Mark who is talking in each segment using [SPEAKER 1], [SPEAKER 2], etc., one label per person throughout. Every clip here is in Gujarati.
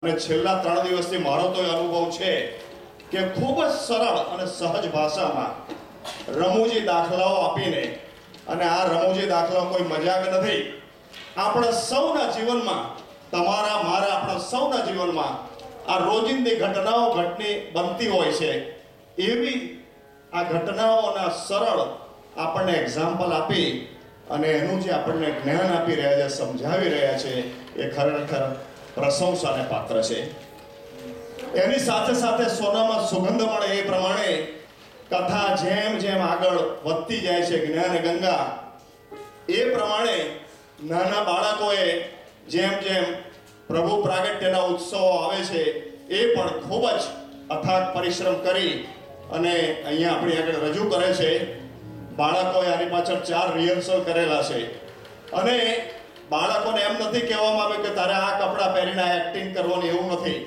[SPEAKER 1] અને છેલ્લા 3 દિવસથી મારો તો અનુભવ છે કે ખૂબ જ સરળ અને સહજ ભાષામાં રમૂજી દાખલાઓ આપીને, અને આ રમૂજી દાખલાઓ કોઈ મજાક નથી, આપણા સૌના જીવનમાં, તમારા મારા આપણા સૌના જીવનમાં આ રોજિંદી ઘટનાઓ બનતી હોય છે. એવી આ ઘટનાઓના સરળ આપણને એક્ઝામ્પલ આપી અને એનું જે આપણને જ્ઞાન આપી રહ્યા છે, સમજાવી રહ્યા છે, એ ખરેખર પ્રશંસાને પાત્ર છે. એની સાથે સાથે સોનામાં સુગંધ મળે એ પ્રમાણે કથા જેમ જેમ આગળ વધતી જાય છે, જ્ઞાન ગંગા, એ પ્રમાણે નાના બાળકોએ જેમ જેમ પ્રભુ પ્રાગટ્યના ઉત્સવો આવે છે એ પણ ખૂબ જ અથાગ પરિશ્રમ કરી અને અહીંયા આપણી આગળ રજૂ કરે છે. બાળકોએ આની પાછળ 4 રિહર્સલ કરેલા છે અને બાળકોને એમ નથી કહેવામાં આવે કે તારે આ કપડાં પહેરીને એક્ટિંગ કરવાની, એવું નથી.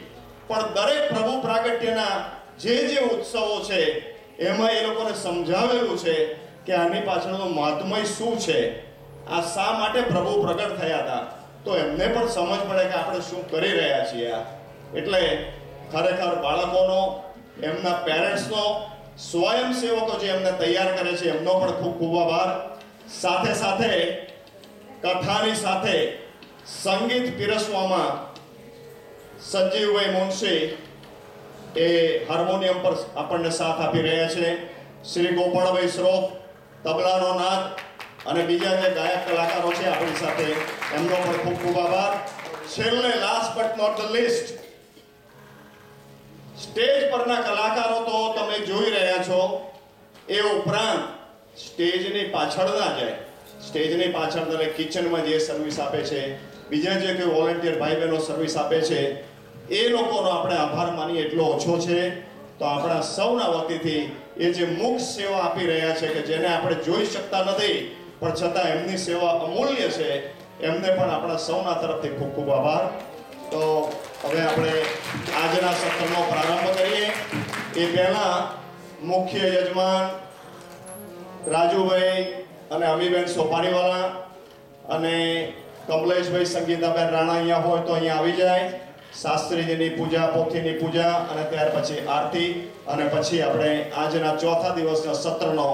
[SPEAKER 1] પણ દરેક પ્રભુ પ્રાગટ્યના જે ઉત્સવો છે એમાં એ લોકોને સમજાવેલું છે કે આની પાછળનું મહાત્મય શું છે, આ શા માટે પ્રભુ પ્રગટ થયા હતા, તો એમને પણ સમજ પડે કે આપણે શું કરી રહ્યા છીએ. એટલે ખરેખર બાળકોનો, એમના પેરેન્ટ્સનો, સ્વયંસેવકો જે એમને તૈયાર કરે છે એમનો પણ ખૂબ ખૂબ આભાર. સાથે સાથે કથાની સાથે સંગીત પીરસવામાં સંજીવભાઈ મુનશી એ હાર્મોનિયમ પર આપણને સાથ આપી રહ્યા છે. શ્રી ગોપાળભાઈ શ્રોફ તબલાનો નાદ અને બીજા જે ગાયક કલાકારો છે આપણી સાથે, એમનો પણ ખૂબ ખૂબ આભાર. છેલ્લે last but not the least, stage પરના કલાકારો તો તમે જોઈ રહ્યા છો, એ ઉપરાંત સ્ટેજની પાછળ ના જાય, સ્ટેજની પાછળ દરેક કિચનમાં જે સર્વિસ આપે છે, બીજા જે કોઈ વોલેન્ટિયર ભાઈ બહેનો સર્વિસ આપે છે, એ લોકોનો આપણે આભાર માનીએ એટલો ઓછો છે. તો આપણા સૌના વતીથી એ જે મુખ્ય સેવા આપી રહ્યા છે કે જેને આપણે જોઈ શકતા નથી પણ છતાં એમની સેવા અમૂલ્ય છે, એમને પણ આપણા સૌના તરફથી ખૂબ ખૂબ આભાર. તો હવે આપણે આજના સત્રનો પ્રારંભ કરીએ. એ પહેલાં મુખ્ય યજમાન રાજુભાઈ અને અમીબેન સોપારીવાલા અને કમલેશભાઈ સંગીતાબેન રાણા અહીંયા હોય તો અહીંયા આવી જાય. શાસ્ત્રીજીની પૂજા, પોથીની પૂજા અને ત્યાર પછી આરતી, અને પછી આપણે આજના ચોથા દિવસના સત્રનો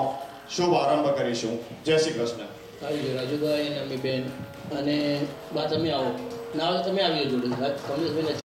[SPEAKER 1] શુભ આરંભ કરીશું. જય શ્રી કૃષ્ણ.
[SPEAKER 2] આવી રાજુભાઈ અને અમીબેન, અને બા તમે આવો, ના આવે તો તમે આવી જોડે કમલેશભાઈ.